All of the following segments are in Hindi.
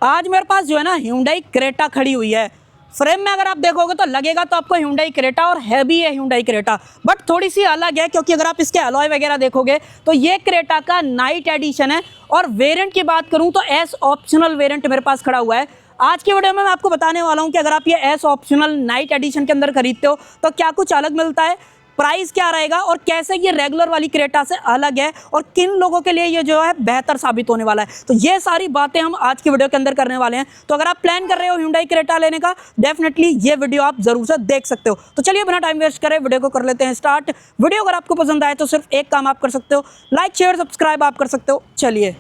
आज मेरे पास जो है ना Hyundai क्रेटा खड़ी हुई है। फ्रेम में अगर आप देखोगे तो लगेगा तो आपको Hyundai क्रेटा और है भी है Hyundai क्रेटा, बट थोड़ी सी अलग है क्योंकि अगर आप इसके अलॉय वगैरह देखोगे तो ये क्रेटा का नाइट एडिशन है। और वेरिएंट की बात करूं तो एस ऑप्शनल वेरिएंट मेरे पास खड़ा हुआ है। आज की वीडियो में मैं आपको बताने वाला हूं कि अगर आप ये एस ऑप्शनल नाइट एडिशन के अंदर खरीदते हो तो क्या कुछ अलग मिलता है, प्राइस क्या रहेगा और कैसे ये रेगुलर वाली क्रेटा से अलग है और किन लोगों के लिए ये जो है बेहतर साबित होने वाला है। तो ये सारी बातें हम आज की वीडियो के अंदर करने वाले हैं। तो अगर आप प्लान कर रहे हो Hyundai क्रेटा लेने का, डेफिनेटली ये वीडियो आप जरूर से देख सकते हो। तो चलिए बिना टाइम वेस्ट करें वीडियो को कर लेते हैं स्टार्ट। वीडियो अगर आपको पसंद आए तो सिर्फ एक काम आप कर सकते हो, लाइक शेयर सब्सक्राइब आप कर सकते हो। चलिए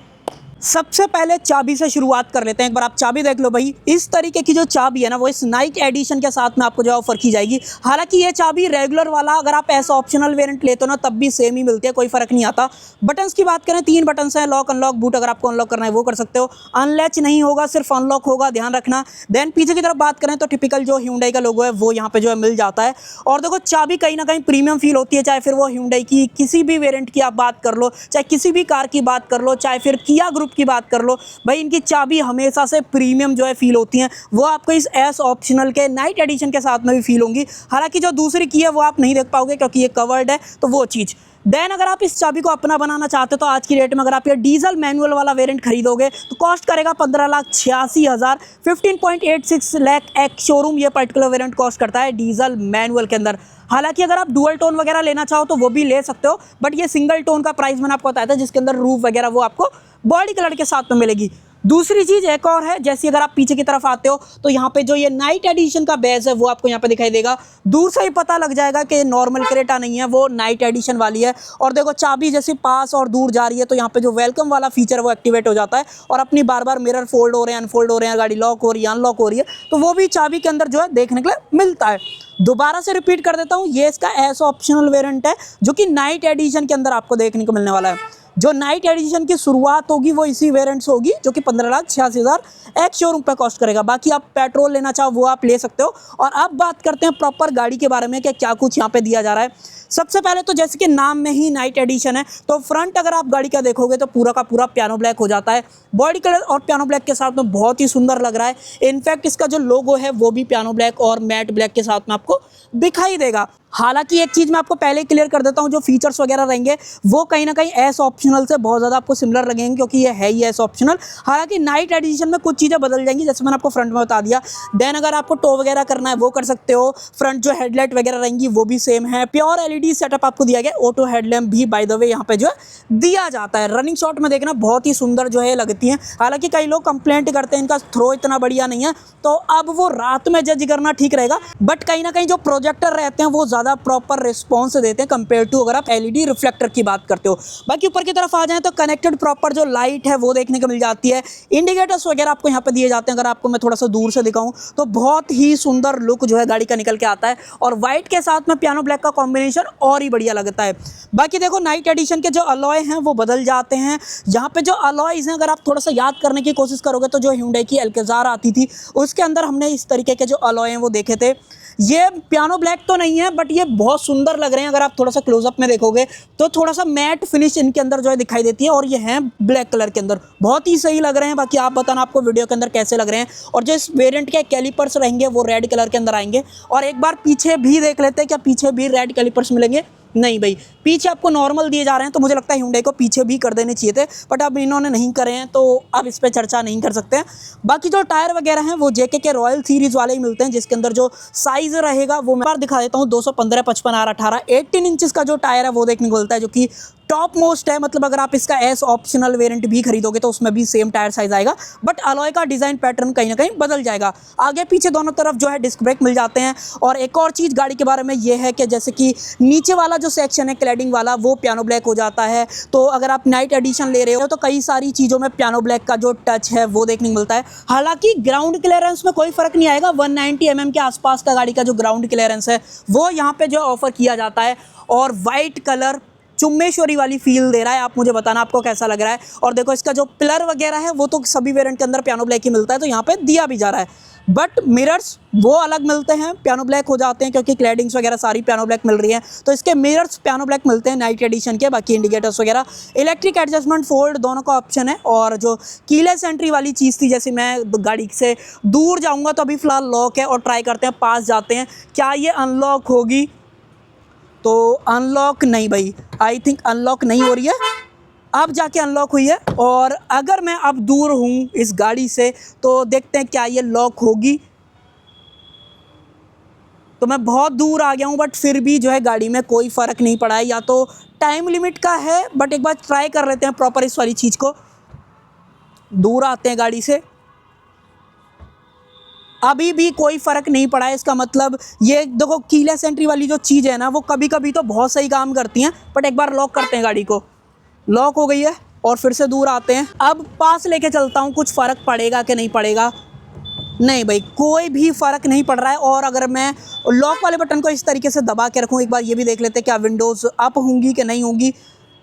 सबसे पहले चाबी से शुरुआत कर लेते हैं। एक बार आप चाबी देख लो भाई, इस तरीके की जो चाबी है ना वो इस नाइट एडिशन के साथ में आपको जो ऑफर की जाएगी। हालांकि ये चाबी रेगुलर वाला अगर आप ऐसा ऑप्शनल वेरिएंट लेते हो ना तब भी सेम ही मिलती है, कोई फर्क नहीं आता। बटन्स की बात करें 3 बटन्स हैं, लॉक अनलॉक बूट। अगर आपको अनलॉक करना है वो कर सकते हो, अनलैच नहीं होगा, सिर्फ अनलॉक होगा, ध्यान रखना। देन पीछे की तरफ बात करें तो टिपिकल जो Hyundai का लोगो है वो यहाँ पे जो है मिल जाता है। और देखो चाबी कहीं ना कहीं प्रीमियम फील होती है, चाहे फिर वो Hyundai की किसी भी वेरिएंट की आप बात कर लो, चाहे किसी भी कार की बात कर लो, चाहे फिर किया ग्रुप की बात कर लो, भाई इनकी चाबी हमेशा से प्रीमियम जो है फील होती हैं। वो आपको इस एस ऑप्शनल के नाइट एडिशन के साथ में भी फील होंगी। हालांकि जो दूसरी की है वो आप नहीं देख पाओगे क्योंकि ये कवर्ड है, तो वो चीज़। देन अगर आप इस चाबी को अपना बनाना चाहते हो तो आज की डेट में अगर आप ये डीजल मैनुअल वाला वेरिएंट खरीदोगे तो कॉस्ट करेगा 15,86,000। 15.86 लाख एक्स शोरूम ये पर्टिकुलर वेरिएंट कॉस्ट करता है डीजल मैनुअल के अंदर। हालांकि अगर आप डुअल टोन वगैरह लेना चाहो तो वो भी ले सकते हो, बट ये सिंगल टोन का प्राइस मैंने आपको बताया था जिसके अंदर रूफ वगैरह वो आपको बॉडी कलर के साथ में मिलेगी। दूसरी चीज़ एक और है, जैसे अगर आप पीछे की तरफ आते हो तो यहाँ पे जो ये नाइट एडिशन का बेस है वो आपको यहाँ पे दिखाई देगा। दूर से ही पता लग जाएगा कि नॉर्मल क्रेटा नहीं है, वो नाइट एडिशन वाली है। और देखो चाबी जैसे पास और दूर जा रही है तो यहाँ पे जो वेलकम वाला फीचर है वो एक्टिवेट हो जाता है और अपनी बार बार मिरर फोल्ड हो रहे हैं, अनफोल्ड हो रहे हैं, गाड़ी लॉक हो रही है, अनलॉक हो रही है, तो वो भी चाबी के अंदर जो है देखने के लिए मिलता है। दोबारा से रिपीट कर देता हूँ, ये इसका एस ऑप्शनल वेरिएंट है जो कि नाइट एडिशन के अंदर आपको देखने को मिलने वाला है। जो नाइट एडिशन की शुरुआत होगी वो इसी वेरिएंट से होगी जो कि 15,86,000 एक्स शोरूम पे कॉस्ट करेगा। बाकी आप पेट्रोल लेना चाहो वो आप ले सकते हो। और अब बात करते हैं प्रॉपर गाड़ी के बारे में कि क्या कुछ यहाँ पे दिया जा रहा है। सबसे पहले तो जैसे कि नाम में ही नाइट एडिशन है तो फ्रंट अगर आप गाड़ी का देखोगे तो पूरा का पूरा पियानो ब्लैक हो जाता है। बॉडी कलर और पियानो ब्लैक के साथ में बहुत ही सुंदर लग रहा है। इनफैक्ट इसका जो लोगो है वो भी पियानो ब्लैक और मैट ब्लैक के साथ में आपको दिखाई देगा। हालांकि एक चीज़ मैं आपको पहले क्लियर कर देता हूं, जो फीचर्स वगैरह रहेंगे वो कहीं ना कहीं एस ऑप्शनल से बहुत ज़्यादा आपको सिमिलर लगेंगे क्योंकि ये है ही एस ऑप्शनल। हालांकि नाइट एडिशन में कुछ चीज़ें बदल जाएंगी जैसे मैंने आपको फ्रंट में बता दिया। देन अगर आपको टो वगैरह करना है वो कर सकते हो। फ्रंट जो हेडलाइट वगैरह रहेंगी वो भी सेम है। प्योर एलईडी सेटअप आपको दिया गया। ऑटो हेडलैम्प भी बाय द वे यहाँ पे जो है दिया जाता है। रनिंग शॉट में देखना बहुत ही सुंदर जो है लगती है। हालांकि कई लोग कंप्लेंट करते हैं इनका थ्रो इतना बढ़िया नहीं है, तो अब वो रात में जज करना ठीक रहेगा। बट कहीं ना कहीं जो प्रोजेक्टर रहते हैं वो ज़्यादा प्रॉपर रिस्पॉन्स देते हैं कंपेयर टू अगर आप एलईडी रिफ्लेक्टर की बात करते हो। बाकी ऊपर की तरफ आ जाएं तो कनेक्टेड प्रॉपर जो लाइट है वो देखने को मिल जाती है। इंडिकेटर्स वगैरह आपको यहाँ पे दिए जाते हैं। अगर आपको मैं थोड़ा सा दूर से दिखाऊं तो बहुत ही सुंदर लुक जो है गाड़ी का निकल के आता है और व्हाइट के साथ में पियानो ब्लैक का कॉम्बिनेशन और ही बढ़िया लगता है। बाकी देखो नाइट एडिशन के जो अलॉय हैं वो बदल जाते हैं। यहाँ पे जो अलॉयज हैं अगर आप थोड़ा सा याद करने की कोशिश करोगे तो जो Hyundai की अल्काज़ार आती थी उसके अंदर हमने इस तरीके के जो अलॉय हैं वो देखे थे। ये पियानो ब्लैक तो नहीं है बट ये बहुत सुंदर लग रहे हैं। अगर आप थोड़ा सा क्लोजअप में देखोगे तो थोड़ा सा मैट फिनिश इनके अंदर जो है दिखाई देती है और ये हैं ब्लैक कलर के अंदर, बहुत ही सही लग रहे हैं। बाकी आप बताना आपको वीडियो के अंदर कैसे लग रहे हैं। और जो इस वेरिएंट के कैलिपर्स रहेंगे वो रेड कलर के अंदर आएंगे। और एक बार पीछे भी देख लेते हैं, क्या पीछे भी रेड कैलिपर्स मिलेंगे? नहीं भाई, पीछे आपको नॉर्मल दिए जा रहे हैं, तो मुझे लगता है Hyundai को पीछे भी कर देने चाहिए थे, बट अब इन्होंने नहीं करे हैं तो अब इस पर चर्चा नहीं कर सकते हैं। बाकी जो टायर वगैरह हैं वो JK के रॉयल सीरीज़ वाले ही मिलते हैं जिसके अंदर जो साइज़ रहेगा वो मैं बार दिखा देता हूँ। 215, 55, R18, 18 इंचज़ का जो टायर है वो देखने को मिलता है जो कि टॉप मोस्ट है। मतलब अगर आप इसका एस ऑप्शनल वेरिएंट भी खरीदोगे तो उसमें भी सेम टायर साइज आएगा, बट अलॉय का डिज़ाइन पैटर्न कहीं ना कहीं बदल जाएगा। आगे पीछे दोनों तरफ जो है डिस्क ब्रेक मिल जाते हैं। और एक और चीज़ गाड़ी के बारे में ये है कि जैसे कि नीचे वाला जो सेक्शन है क्लैडिंग वाला वो पियानो ब्लैक हो जाता है। तो अगर आप नाइट एडिशन ले रहे हो तो कई सारी चीज़ों में पियानो ब्लैक का जो टच है वो देखने को मिलता है। हालांकि ग्राउंड क्लियरेंस में कोई फ़र्क नहीं आएगा। 190 mm के आसपास का गाड़ी का जो ग्राउंड क्लियरेंस है वो यहाँ पे जो ऑफर किया जाता है। और वाइट कलर चुम्मेश्वरी वाली फील दे रहा है। आप मुझे बताना आपको कैसा लग रहा है। और देखो इसका जो पिलर वगैरह है वो तो सभी वेरिएंट के अंदर पियानो ब्लैक ही मिलता है, तो यहाँ पे दिया भी जा रहा है। बट मिरर्स वो अलग मिलते हैं, पियानो ब्लैक हो जाते हैं क्योंकि क्लैडिंग्स वगैरह सारी पियानो ब्लैक मिल रही हैं, तो इसके मिरर्स पियानो ब्लैक मिलते हैं नाइट एडिशन के। बाकी इंडिकेटर्स वगैरह इलेक्ट्रिक एडजस्टमेंट फोल्ड दोनों का ऑप्शन है। और जो कीलेस एंट्री वाली चीज़ थी, जैसे मैं गाड़ी से दूर जाऊँगा तो अभी फ़िलहाल लॉक है और ट्राई करते हैं, पास जाते हैं, क्या ये अनलॉक होगी? तो अनलॉक नहीं भाई, आई थिंक अनलॉक नहीं हो रही है, अब जाके अनलॉक हुई है। और अगर मैं अब दूर हूँ इस गाड़ी से तो देखते हैं क्या ये लॉक होगी। तो मैं बहुत दूर आ गया हूँ बट फिर भी जो है गाड़ी में कोई फ़र्क नहीं पड़ा है, या तो टाइम लिमिट का है, बट एक बार ट्राई कर लेते हैं प्रॉपर इस वाली चीज़ को। दूर आते हैं गाड़ी से, अभी भी कोई फ़र्क नहीं पड़ा है। इसका मतलब ये देखो कीलेस एंट्री वाली जो चीज़ है ना, वो कभी कभी तो बहुत सही काम करती हैं, बट एक बार लॉक करते हैं गाड़ी को, लॉक हो गई है और फिर से दूर आते हैं। अब पास लेके चलता हूँ, कुछ फ़र्क पड़ेगा कि नहीं पड़ेगा? नहीं भाई, कोई भी फ़र्क नहीं पड़ रहा है। और अगर मैं लॉक वाले बटन को इस तरीके से दबा के रखूँ, एक बार ये भी देख लेते हैं क्या विंडोज़ अप होंगी कि नहीं होंगी,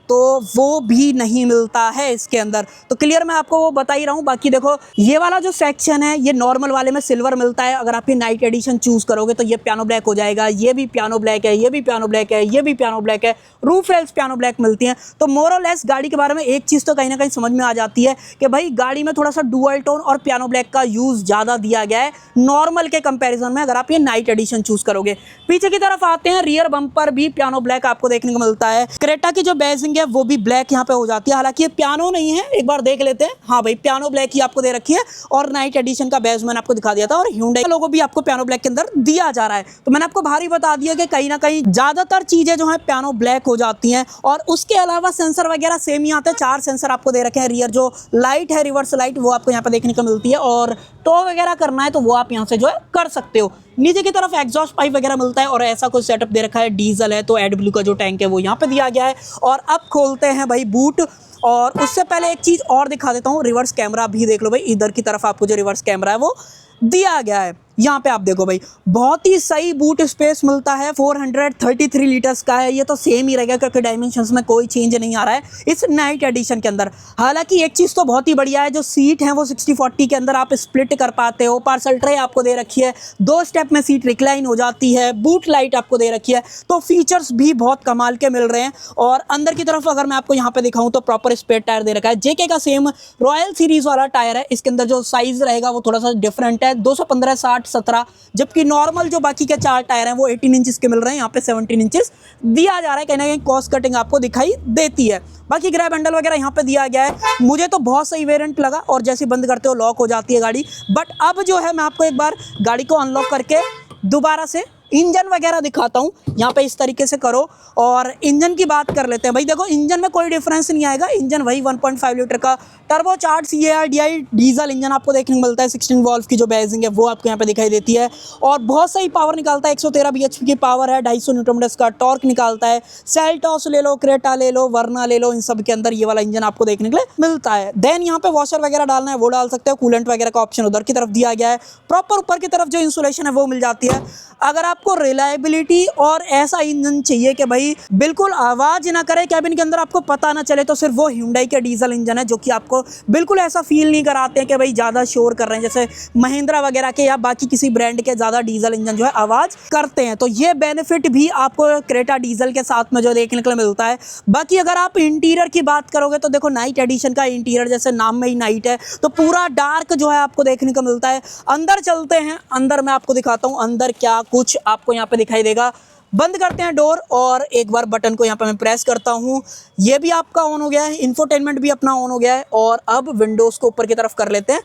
तो वो भी नहीं मिलता है इसके अंदर। तो क्लियर मैं आपको वो बता ही रहा हूँ। बाकी देखो ये वाला जो सेक्शन है, ये नॉर्मल वाले में सिल्वर मिलता है, अगर आप ये नाइट एडिशन चूज़ करोगे तो ये पियानो ब्लैक हो जाएगा। ये भी पियानो ब्लैक है, ये भी पियानो ब्लैक है, ये भी पियानो ब्लैक है, रूफ रेल्स पियानो ब्लैक मिलती हैं। तो मोर और लेस गाड़ी के बारे में एक चीज़ तो कहीं ना कहीं समझ में आ जाती है कि भाई गाड़ी में थोड़ा सा डुअल टोन और पियानो ब्लैक का यूज़ ज़्यादा दिया गया है नॉर्मल के कंपैरिजन में, अगर आप ये नाइट एडिशन चूज़ करोगे। पीछे की तरफ आते हैं, रियर बम्पर भी पियानो ब्लैक आपको देखने को मिलता है। क्रेटा की जो बेजिंग है वो भी ब्लैक यहाँ पे हो जाती है, हालांकि ये पियानो नहीं है, एक बार देख लेते हैं। हाँ भाई, पियानो ब्लैक ही आपको दे रखी है और नाइट एडिशन का बेज मैंने आपको दिखा दिया था, और Hyundai का लोगो भी आपको पियानो ब्लैक के अंदर दिया जा रहा है। तो मैंने आपको भारी बता दिया कि कहीं ना कहीं ज्यादातर चीजें जो है पियानो ब्लैक हो जाती हैं। और उसके अलावा सेंसर वगैरह सेम ही आते हैं, 4 सेंसर आपको दे रखे हैं। रियर जो लाइट है, रिवर्स लाइट, वो आपको यहाँ पे देखने को मिलती है, और टो वगैरह करना है तो वो आप यहाँ से जो है कर सकते हो। नीचे की तरफ एग्जॉस्ट पाइप वगैरह मिलता है, और ऐसा कुछ सेटअप दे रखा है। डीजल है तो एडब्ल्यू का जो टैंक है वो यहाँ पे दिया गया है। और अब खोलते हैं भाई बूट, और उससे पहले एक चीज़ और दिखा देता हूँ, रिवर्स कैमरा भी देख लो भाई। इधर की तरफ आपको जो रिवर्स कैमरा है वो दिया गया है। यहाँ पे आप देखो भाई, बहुत ही सही बूट स्पेस मिलता है, 433 लीटर्स का है। ये तो सेम ही रहेगा क्योंकि डायमेंशंस में कोई चेंज नहीं आ रहा है इस नाइट एडिशन के अंदर। हालांकि एक चीज़ तो बहुत ही बढ़िया है, जो सीट है वो 60-40 के अंदर आप स्प्लिट कर पाते हो। पार्सल ट्रे आपको दे रखी है, 2 स्टेप में सीट रिक्लाइन हो जाती है। बूट लाइट आपको दे रखी है, तो फीचर्स भी बहुत कमाल के मिल रहे हैं। और अंदर की तरफ अगर मैं आपको यहाँ पे दिखाऊँ तो प्रॉपर स्पेयर टायर दे रखा है। जेके का सेम रॉयल सीरीज वाला टायर है। इसके अंदर जो साइज रहेगा वो थोड़ा सा डिफरेंट है, 215, 60, 17, जबकि नॉर्मल जो बाकी के 4 टायर हैं वो 18 इंचेस के मिल रहे हैं, यहाँ पे 17 इंचेस दिया जा रहा है। कहीं ना कहीं कॉस्ट कटिंग आपको दिखाई देती है। बाकी ग्रैब हैंडल वगैरह यहाँ पे दिया गया है, मुझे तो बहुत सही वेरिएंट लगा। और जैसे बंद करते हो लॉक हो जाती है गाड़ी। बट अब जो है मैं आपको एक बार गाड़ी को अनलॉक करके दोबारा से इंजन वगैरह दिखाता हूँ। यहाँ पे इस तरीके से करो और इंजन की बात कर लेते हैं। भाई देखो, इंजन में कोई डिफरेंस नहीं आएगा। इंजन वही 1.5 लीटर का टर्बोचार्ज CARDI डीजल इंजन आपको देखने को मिलता है। 16 वॉल्व की जो बेजिंग है वो आपको यहाँ पे दिखाई देती है, और बहुत सही पावर निकालता है। 113 bhp की पावर है, 250 न्यूटन मीटर्स का टॉर्क निकालता है। सेल्टॉस ले लो, क्रेटा ले लो, वर्ना ले लो, इन सब के अंदर ये वाला इंजन आपको देखने के लिए मिलता है। देन यहाँ पे वॉशर वगैरह डालना है वो डाल सकते हो। कूलेंट वगैरह का ऑप्शन उधर की तरफ दिया गया है। प्रॉपर ऊपर की तरफ जो इंसुलेशन है वो मिल जाती है। अगर आपको रिलायबिलिटी और ऐसा इंजन चाहिए कि भाई बिल्कुल आवाज ना करे कैबिन के अंदर, आपको पता ना चले, तो सिर्फ वो Hyundai के डीजल इंजन है, जो कि आपको बिल्कुल ऐसा फील नहीं कराते हैं कि भाई ज़्यादा शोर कर रहे हैं, जैसे महिंद्रा वगैरह के या बाकी किसी ब्रांड के ज़्यादा डीजल इंजन जो है आवाज़ करते हैं। तो ये बेनिफिट भी आपको क्रेटा डीजल के साथ में जो देखने को मिलता है। बाकी अगर आप इंटीरियर की बात करोगे तो देखो, नाइट एडिशन का इंटीरियर जैसे नाम में ही नाइट है, तो पूरा डार्क जो है आपको देखने को मिलता है। अंदर चलते हैं, अंदर मैं आपको दिखाता हूँ अंदर क्या कुछ आपको यहाँ पे दिखाई देगा। बंद करते हैं डोर, और एक बार बटन को यहाँ पे मैं प्रेस करता हूँ, ये भी आपका ऑन हो गया है। इंफोटेनमेंट भी अपना ऑन हो गया है। और अब विंडोज़ को ऊपर की तरफ कर लेते हैं।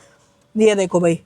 ये देखो भाई,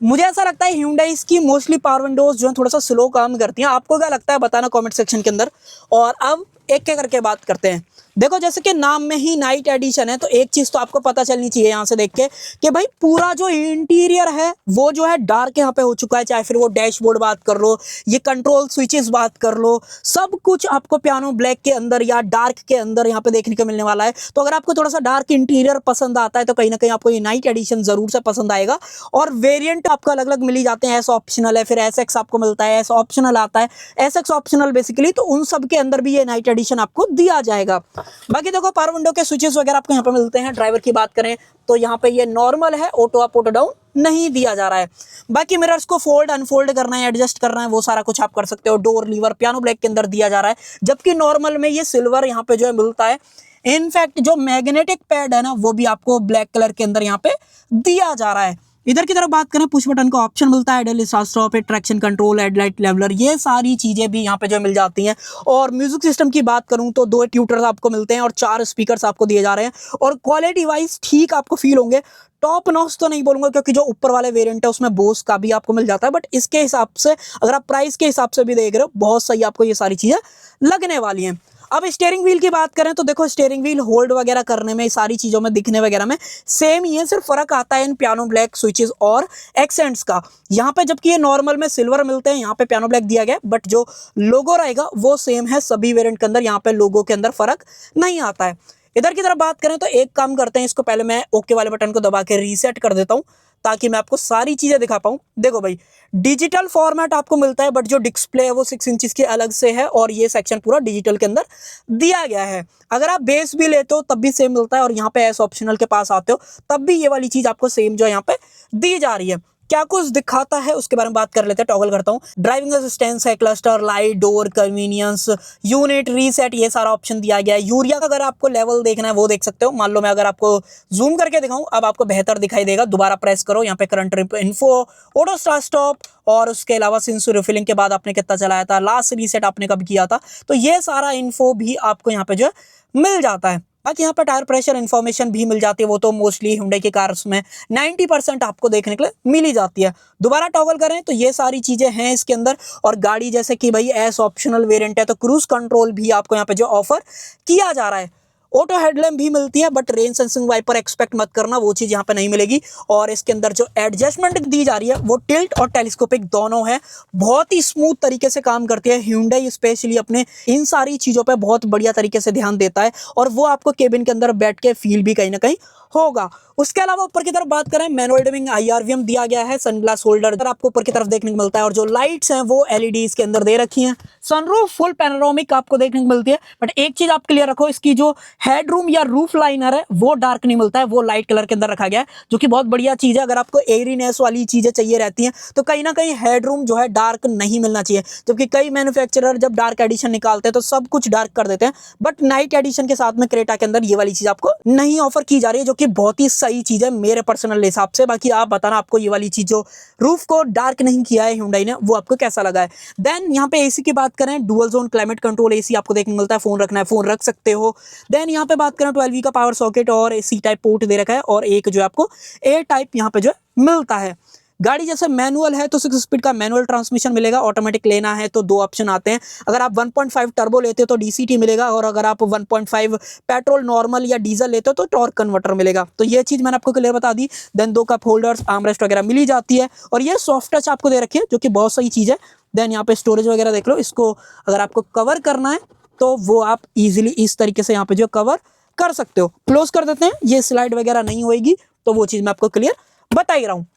मुझे ऐसा लगता है Hyundai की मोस्टली पावर विंडोज़ जो है थोड़ा सा स्लो काम करती हैं। आपको क्या लगता है बताना कमेंट सेक्शन के अंदर। और अब एक एक करके बात करते हैं। देखो, जैसे कि नाम में ही नाइट एडिशन है, तो एक चीज़ तो आपको पता चलनी चाहिए यहाँ से देख के कि भाई पूरा जो इंटीरियर है वो जो है डार्क यहाँ पे हो चुका है। चाहे फिर वो डैशबोर्ड बात कर लो, ये कंट्रोल स्विचेस बात कर लो, सब कुछ आपको पियानो ब्लैक के अंदर या डार्क के अंदर यहाँ पे देखने को मिलने वाला है। तो अगर आपको थोड़ा सा डार्क इंटीरियर पसंद आता है तो कहीं ना कहीं आपको ये नाइट एडिशन ज़रूर से पसंद आएगा। और वेरियंट आपको अलग अलग मिल ही जाते हैं। एस ऑप्शनल है, फिर SX आपको मिलता है, एस ऑप्शनल आता है, SX ऑप्शनल बेसिकली। तो उन सब के अंदर भी ये नाइट एडिशन आपको दिया जाएगा। बाकी देखो, पावर विंडो के स्विचेस वगैरह आपको यहाँ पे मिलते हैं। ड्राइवर की बात करें तो यहाँ पे ये नॉर्मल है, ऑटो अप ऑटो डाउन नहीं दिया जा रहा है। बाकी मिरर्स को फोल्ड अनफोल्ड करना है, एडजस्ट करना है, वो सारा कुछ आप कर सकते हो। डोर लीवर पियानो ब्लैक के अंदर दिया जा रहा है, जबकि नॉर्मल में ये सिल्वर यहाँ पे जो है मिलता है। इनफैक्ट जो मैग्नेटिक पैड है ना वो भी आपको ब्लैक कलर के अंदर यहाँ पे दिया जा रहा है। इधर की तरफ बात करें, पुश बटन का ऑप्शन मिलता है, idol start stop, traction control, headlight leveller, ये सारी चीजें भी यहाँ पे जो मिल जाती हैं। और म्यूजिक सिस्टम की बात करूं तो 2 ट्यूटर्स आपको मिलते हैं और 4 स्पीकर्स आपको दिए जा रहे हैं। और क्वालिटी वाइज ठीक आपको फील होंगे। टॉप नॉच तो नहीं बोलूंगा क्योंकि जो ऊपर वाले वेरिएंट है उसमें बोस का भी आपको मिल जाता है, बट इसके हिसाब से अगर आप प्राइस के हिसाब से भी देख रहे हो बहुत सही आपको ये सारी चीजें लगने वाली हैं। अब स्टीयरिंग व्हील की बात करें तो देखो स्टीयरिंग व्हील होल्ड वगैरह करने में, सारी चीजों में, दिखने वगैरह में सेम ही है, सिर्फ फर्क आता है इन पियानो ब्लैक स्विचेस और एक्सेंट्स का। यहाँ पे जबकि ये नॉर्मल में सिल्वर मिलते हैं, यहाँ पे पियानो ब्लैक दिया गया है, बट जो लोगो रहेगा वो सेम है सभी वेरिएंट के अंदर। यहाँ पे लोगो के अंदर फर्क नहीं आता है। इधर की तरफ बात करें तो एक काम करते हैं, इसको पहले मैं ओके वाले बटन को दबा के रीसेट कर देता हूँ ताकि मैं आपको सारी चीजें दिखा पाऊँ। देखो भाई, डिजिटल फॉर्मेट आपको मिलता है, बट जो डिस्प्ले है वो 6 इंच की अलग से है और ये सेक्शन पूरा डिजिटल के अंदर दिया गया है। अगर आप बेस भी लेते हो तब भी सेम मिलता है और यहाँ पे एस ऑप्शनल के पास आते हो तब भी ये वाली चीज आपको सेम जो यहाँ पे दी जा रही है। क्या कुछ दिखाता है उसके बारे में बात कर लेते हैं। टॉगल करता हूँ, ड्राइविंग असिस्टेंस है, cluster light, door convenience, unit reset, ये सारा ऑप्शन दिया गया है। यूरिया का अगर आपको लेवल देखना है वो देख सकते हो। मान लो मैं अगर आपको जूम करके दिखाऊं, अब आपको बेहतर दिखाई देगा। दोबारा प्रेस करो, यहाँ पे current info, auto start stop, और उसके अलावा सिंस रिफिलिंग के बाद आपने कितना चलाया था, लास्ट रीसेट आपने कब किया था, तो ये सारा इन्फो भी आपको यहाँ पे जो है मिल जाता है। बाकी यहाँ पे टायर प्रेशर इन्फॉर्मेशन भी मिल जाती है, वो तो मोस्टली हुंडई की कार्स में 90% आपको देखने के लिए मिल ही जाती है। दोबारा टॉगल करें तो ये सारी चीजें हैं इसके अंदर। और गाड़ी जैसे कि भाई एस ऑप्शनल वेरिएंट है तो क्रूज कंट्रोल भी आपको यहाँ पे जो ऑफर किया जा रहा है। ऑटो हेडलैम्प भी मिलती है, but rain sensing wiper expect मत करना, वो चीज़ यहाँ पे नहीं मिलेगी। और इसके अंदर जो एडजस्टमेंट दी जा रही है वो टिल्ट और टेलीस्कोपिक दोनों है, बहुत ही स्मूथ तरीके से काम करती है। Hyundai स्पेशली अपने इन सारी चीज़ों पे बहुत बढ़िया तरीके से ध्यान देता है और वो आपको केबिन के अंदर बैठ के फील भी कहीं ना कहीं होगा। उसके अलावा ऊपर की तरफ बात करें, मैनुअल डिमिंग IRVM दिया गया है, सनग्लास होल्डर आपको ऊपर की तरफ देखने को मिलता है और जो लाइट्स हैं वो LED के अंदर दे रखी हैं। सनरूफ फुल पैनोरामिक आपको देखने को मिलती है, बट एक चीज आप क्लियर रखो, इसकी जो हेडरूम या रूफ लाइनर है वो डार्क नहीं मिलता है, वो लाइट कलर के अंदर रखा गया है, जो कि बहुत बढ़िया चीज है। अगर आपको एयरीनेस वाली चीजें चाहिए रहती हैं तो कहीं ना कहीं हेडरूम जो है डार्क नहीं मिलना चाहिए, जबकि कई मैन्युफैक्चरर जब डार्क एडिशन निकालते हैं तो सब कुछ डार्क कर देते हैं, बट नाइट एडिशन के साथ में क्रेटा के अंदर ये वाली चीज आपको नहीं ऑफर की जा रही है, जो कि बहुत ही सही चीज है मेरे पर्सनल हिसाब से। बाकी आप बताना आपको ये वाली चीज जो रूफ को डार्क नहीं किया है Hyundai ने वो आपको कैसा लगा है। देन यहाँ पे एसी की बात करें, dual zone climate control AC आपको देखने को मिलता है, फोन रखना है फोन रख सकते हो। देन यहाँ पे बात करें 12V का पावर सॉकेट और सी टाइप पोर्ट दे रखा है और एक जो आपको ए टाइप यहाँ पे जो मिलता है। गाड़ी जैसे मैनुअल है तो 6 स्पीड का मैनुअल ट्रांसमिशन मिलेगा, ऑटोमेटिक लेना है तो 2 ऑप्शन आते हैं। अगर आप 1.5 टर्बो लेते हो तो DCT मिलेगा और अगर आप 1.5 पेट्रोल नॉर्मल या डीजल लेते हो तो टॉर्क कन्वर्टर मिलेगा। तो ये चीज़ मैंने आपको क्लियर बता दी। देन 2 कप होल्डर्स, आर्मरेस्ट वगैरह मिली जाती है और ये सॉफ्ट टच आपको दे रखी है जो कि बहुत सही चीज़ है। देन यहाँ पे स्टोरेज वगैरह देख लो, इसको अगर आपको कवर करना है तो वो आप इजीली इस तरीके से यहाँ पे जो कवर कर सकते हो। क्लोज कर देते हैं, ये स्लाइड वगैरह नहीं होगी, तो वो चीज़ मैं आपको क्लियर बता ही रहा हूँ।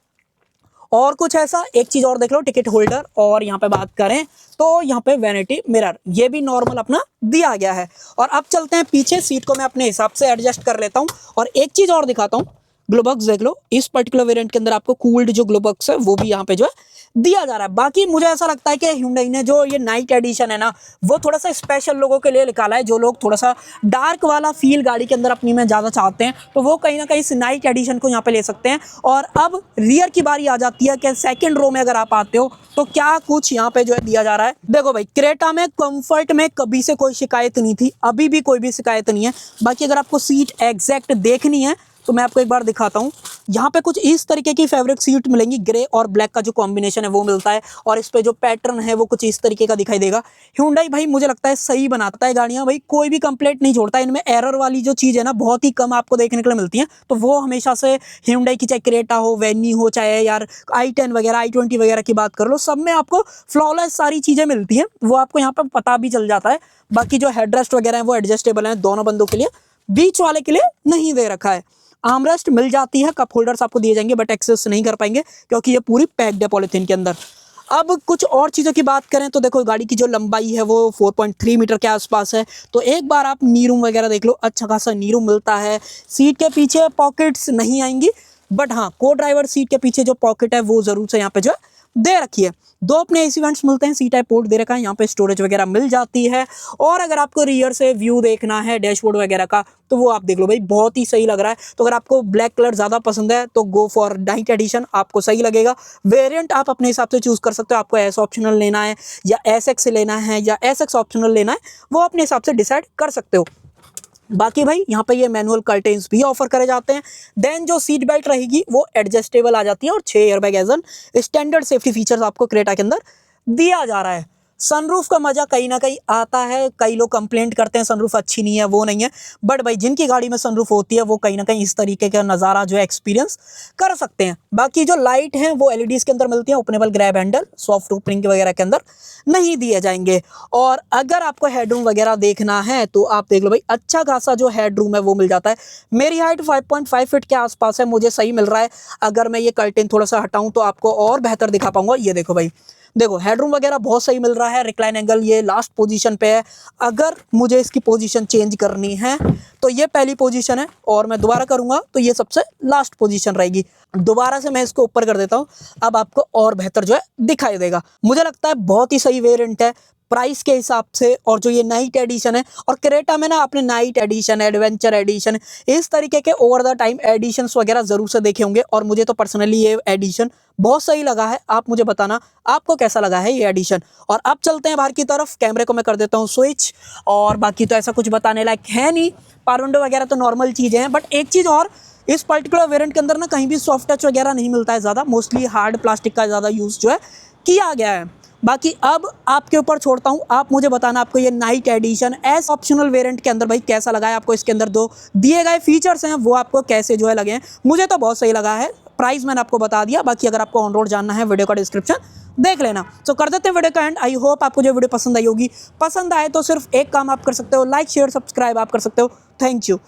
और कुछ ऐसा एक चीज और देख लो, टिकट होल्डर। और यहाँ पे बात करें तो यहाँ पे वैनिटी मिरर ये भी नॉर्मल अपना दिया गया है। और अब चलते हैं पीछे, सीट को मैं अपने हिसाब से एडजस्ट कर लेता हूँ और एक चीज और दिखाता हूँ। ग्लोबक्स देख लो, इस पर्टिकुलर वेरिएंट के अंदर आपको कूल्ड जो ग्लोबक्स है वो भी यहाँ पे जो है दिया जा रहा है। बाकी मुझे ऐसा लगता है कि Hyundai ने जो ये नाइट एडिशन है ना वो थोड़ा सा स्पेशल लोगों के लिए निकाला है, जो लोग थोड़ा सा डार्क वाला फील गाड़ी के अंदर अपनी में ज़्यादा चाहते हैं, तो वो कहीं ना कहीं इस नाइट एडिशन को यहाँ पे ले सकते हैं। और अब रियर की बारी आ जाती है कि सेकेंड रो में अगर आप आते हो तो क्या कुछ यहाँ पे जो है दिया जा रहा है। देखो भाई, क्रेटा में कंफर्ट में कभी से कोई शिकायत नहीं थी, अभी भी कोई भी शिकायत नहीं है। बाकी अगर आपको सीट एग्जैक्ट देखनी है तो मैं आपको एक बार दिखाता हूँ। यहाँ पे कुछ इस तरीके की फैब्रिक सीट मिलेंगी, ग्रे और ब्लैक का जो कॉम्बिनेशन है वो मिलता है और इस पे जो पैटर्न है वो कुछ इस तरीके का दिखाई देगा। Hyundai भाई मुझे लगता है सही बनाता है गाड़ियाँ, भाई कोई भी कंप्लेंट नहीं छोड़ता। इनमें एरर वाली जो चीज़ है ना बहुत ही कम आपको देखने के लिए मिलती है, तो वो हमेशा से Hyundai की चाहे क्रेटा हो, वेन्नी हो, चाहे यार i10 वगैरह i20 वगैरह की बात कर लो, सब में आपको फ्लॉलेस सारी चीज़ें मिलती हैं, वो आपको यहाँ पर पता भी चल जाता है। बाकी जो हेडरेस्ट वगैरह है वो एडजस्टेबल है दोनों बंदों के लिए, बीच वाले के लिए नहीं दे रखा है। आर्मरेस्ट मिल जाती है, कप होल्डर्स आपको दिए जाएंगे बट एक्सेस नहीं कर पाएंगे क्योंकि ये पूरी पैक्ड है पॉलिथीन के अंदर। अब कुछ और चीज़ों की बात करें तो देखो गाड़ी की जो लंबाई है वो 4.3 मीटर के आसपास है, तो एक बार आप नी रूम वगैरह देख लो, अच्छा खासा नी रूम मिलता है। सीट के पीछे पॉकेट्स नहीं आएंगी, बट हाँ, को ड्राइवर सीट के पीछे जो पॉकेट है वो जरूर से यहाँ पे जो है दे रखी है। दो अपने एसी वेंट्स मिलते हैं, सी टाइप पोर्ट दे रखा है, यहाँ पे स्टोरेज वगैरह मिल जाती है। और अगर आपको रियर से व्यू देखना है डैशबोर्ड वगैरह का तो वो आप देख लो भाई, बहुत ही सही लग रहा है। तो अगर आपको ब्लैक कलर ज़्यादा पसंद है तो गो फॉर नाइट एडिशन, आपको सही लगेगा। वेरिएंट आप अपने हिसाब से चूज़ कर सकते हो, आपको एस ऑप्शनल लेना है या एस एक्स लेना है या एस एक्स ऑप्शनल लेना है, वो अपने हिसाब से डिसाइड कर सकते हो। बाकी भाई यहाँ पे ये मैनुअल कर्टेन्स भी ऑफर करे जाते हैं। देन जो सीट बेल्ट रहेगी वो एडजस्टेबल आ जाती है और 6 airbag as an standard safety features आपको क्रेटा के अंदर दिया जा रहा है। सनरूफ का मजा कहीं ना कहीं आता है, कई लोग कंप्लेंट करते हैं सनरूफ अच्छी नहीं है, वो नहीं है, बट भाई जिनकी गाड़ी में सनरूफ होती है वो कहीं ना कहीं इस तरीके का नज़ारा जो है एक्सपीरियंस कर सकते हैं। बाकी जो लाइट हैं वो एलईडीज के अंदर मिलती हैं, openable grab handle, soft opening वगैरह के अंदर नहीं दिए जाएंगे। और अगर आपको हेडरूम वगैरह देखना है तो आप देख लो भाई, अच्छा खासा जो हेडरूम है वो मिल जाता है। मेरी हाइट 5.5 फीट के आसपास है, मुझे सही मिल रहा है। अगर मैं ये कर्टेन थोड़ा सा हटाऊं तो आपको और बेहतर दिखा पाऊंगा। ये देखो भाई, देखो हेडरूम वगैरह बहुत सही मिल रहा है। रिक्लाइन एंगल ये लास्ट पोजीशन पे है। अगर मुझे इसकी पोजीशन चेंज करनी है तो ये पहली पोजीशन है और मैं दोबारा करूंगा तो ये सबसे लास्ट पोजीशन रहेगी। दोबारा से मैं इसको ऊपर कर देता हूँ, अब आपको और बेहतर जो है दिखाई देगा। मुझे लगता है बहुत ही सही वेरिएंट है प्राइस के हिसाब से। और जो ये नाइट एडिशन है, और क्रेटा में ना आपने नाइट एडिशन, एडवेंचर एडिशन, इस तरीके के ओवर द टाइम एडिशंस वगैरह जरूर से देखे होंगे और मुझे तो पर्सनली ये एडिशन बहुत सही लगा है। आप मुझे बताना आपको कैसा लगा है ये एडिशन। और अब चलते हैं बाहर की तरफ, कैमरे को मैं कर देता हूँ स्विच। और बाकी तो ऐसा कुछ बताने लायक है नहीं, पावर विंडो वगैरह तो नॉर्मल चीज़ें हैं। बट एक चीज़ और, इस पर्टिकुलर वेरिएंट के अंदर ना कहीं भी सॉफ्ट टच वगैरह नहीं मिलता है ज़्यादा, मोस्टली हार्ड प्लास्टिक का ज़्यादा यूज़ जो है किया गया है। बाकी अब आपके ऊपर छोड़ता हूँ, आप मुझे बताना आपको ये night addition S optional variant के अंदर भाई कैसा लगा है। आपको इसके अंदर दो दिए गए फीचर्स हैं वो आपको कैसे जो है लगे हैं। मुझे तो बहुत सही लगा है। प्राइस मैंने आपको बता दिया, बाकी अगर आपको ऑन रोड जानना है वीडियो का डिस्क्रिप्शन देख लेना। तो कर देते हैं वीडियो का एंड। आई होप आपको जो वीडियो पसंद आई होगी। पसंद आए तो सिर्फ एक काम आप कर सकते हो, लाइक शेयर सब्सक्राइब आप कर सकते हो। Thank you.